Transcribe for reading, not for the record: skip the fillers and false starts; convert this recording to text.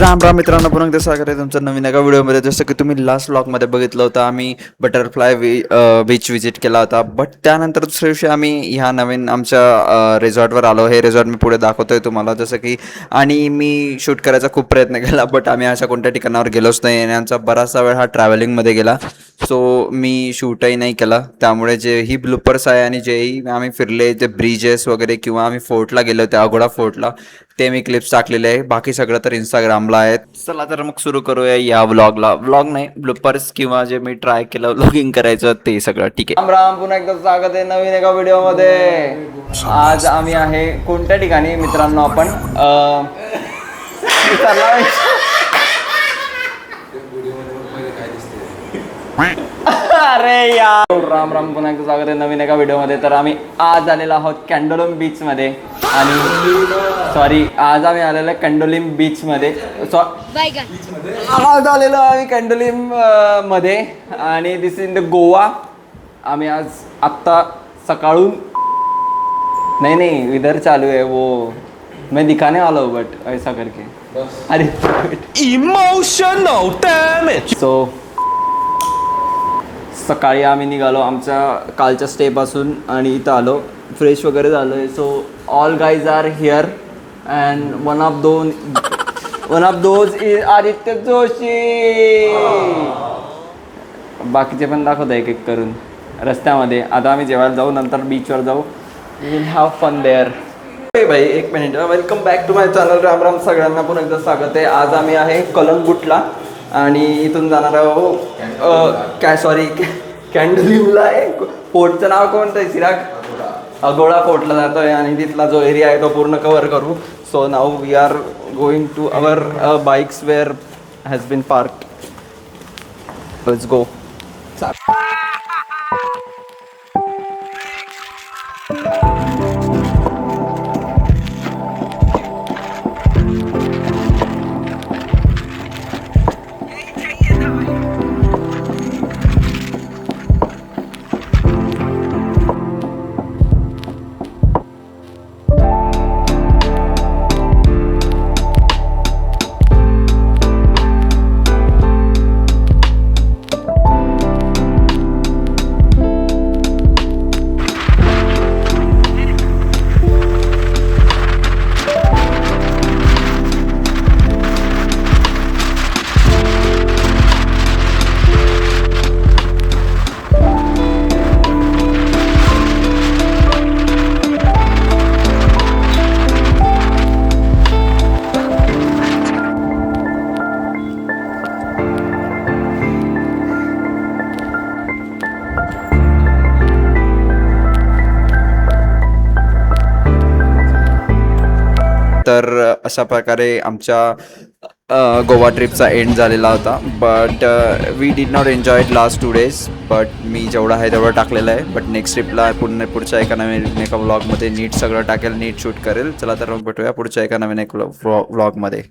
राम राम मित्रांनो, पुन्हा एकदा स्वागत आहे तुमचं नवीन एका व्हिडिओमध्ये. जसं की तुम्ही लास्ट व्लॉगमध्ये बघितलं होतं, आम्ही बटरफ्लाय बीच विजिट केला होता. बट त्यानंतर दुसऱ्या दिवशी आम्ही ह्या नवीन आमच्या रिसॉर्टवर आलो. हे रिसॉर्ट मी पुढे दाखवतोय तुम्हाला. जसं की आणि मी शूट करायचा खूप प्रयत्न केला, बट आम्ही अशा कोणत्या ठिकाणावर गेलोच नाही आणि आमचा बराचसा वेळ हा ट्रॅव्हलिंगमध्ये गेला. सो मी शूटही नाही केला. त्यामुळे जे ही ब्लूपर्स आहे आणि जेही आम्ही फिरले, ते ब्रिजेस वगैरे किंवा आम्ही फोर्टला गेलो होते, अगोडा फोर्टला, ते मी क्लिप्स टाकलेले आहे. बाकी सगळं तर इंस्टाग्रामला आहेत. चला तर मग सुरू करूया या व्लॉगला. व्लॉग नाही, ब्लूपर्स किंवा जे मी ट्राय केलं व्लॉगिंग करायचं ते सगळं. ठीक आहे. राम राम, पुन्हा एकदा स्वागत आहे नवीन एका व्हिडिओमध्ये. आज आम्ही आहे कोणत्या ठिकाणी मित्रांनो, आपण अरे यार, राम राम, पुन्हा एकदा स्वागत आहे नवीन एका व्हिडिओमध्ये. तर आम्ही आज आलेलो आहोत कॅन्डोलिम बीचमध्ये. आणि सॉरी, आज आम्ही आलेलो आहे कॅन्डोलिम बीचमध्ये. आज आलेलो आम्ही कॅन्डोलिम मध्ये आणि दिस इन द गोवा. आम्ही आज आत्ता सकाळून नहीं इधर चालू है वो, मैं दिखाने वाला हूँ बट ऐसा करके. अरे इमोशनल डॅमेज. सो सकाळी आम्ही निघालो आमच्या कालच्या स्टेपासून आणि इथं आलो, फ्रेश वगैरे झालो आहे. So all guys are here and one of those is Aditya Joshi. बाकीचे पण दाखवत आहे एक एक करून रस्त्यामध्ये. आता आम्ही जेवायला जाऊ, नंतर बीचवर जाऊ. We will have fun there. भाई एक minute, welcome back to my channel. Ram Ram सगळ्यांना, पुन्हा एकदा स्वागत आहे. आज आम्ही आहे कलंगुटला आणि इथून जाणार आहो कॅन्डोलिमला आहे. फोर्टचं नाव कोणतं आहे? चिराग अगोडा फोर्टला जातो आहे आणि तिथला जो एरिया आहे तो पूर्ण कवर करू. So now we are going to our bikes where has been park. Let's go. तर अशा प्रकारे आमच्या गोवा ट्रिपचा एंड झालेला होता. But we did not enjoy it last 2 days. But मी जेवढं आहे तेवढं टाकलेलं आहे. बट नेक्स्ट ट्रिपला पुढच्या एका नवीन एका व्लॉगमध्ये नीट सगळं टाकेल, नीट शूट करेल. चला तर मग भेटूया पुढच्या एका नवीन एक व्लॉगमध्ये.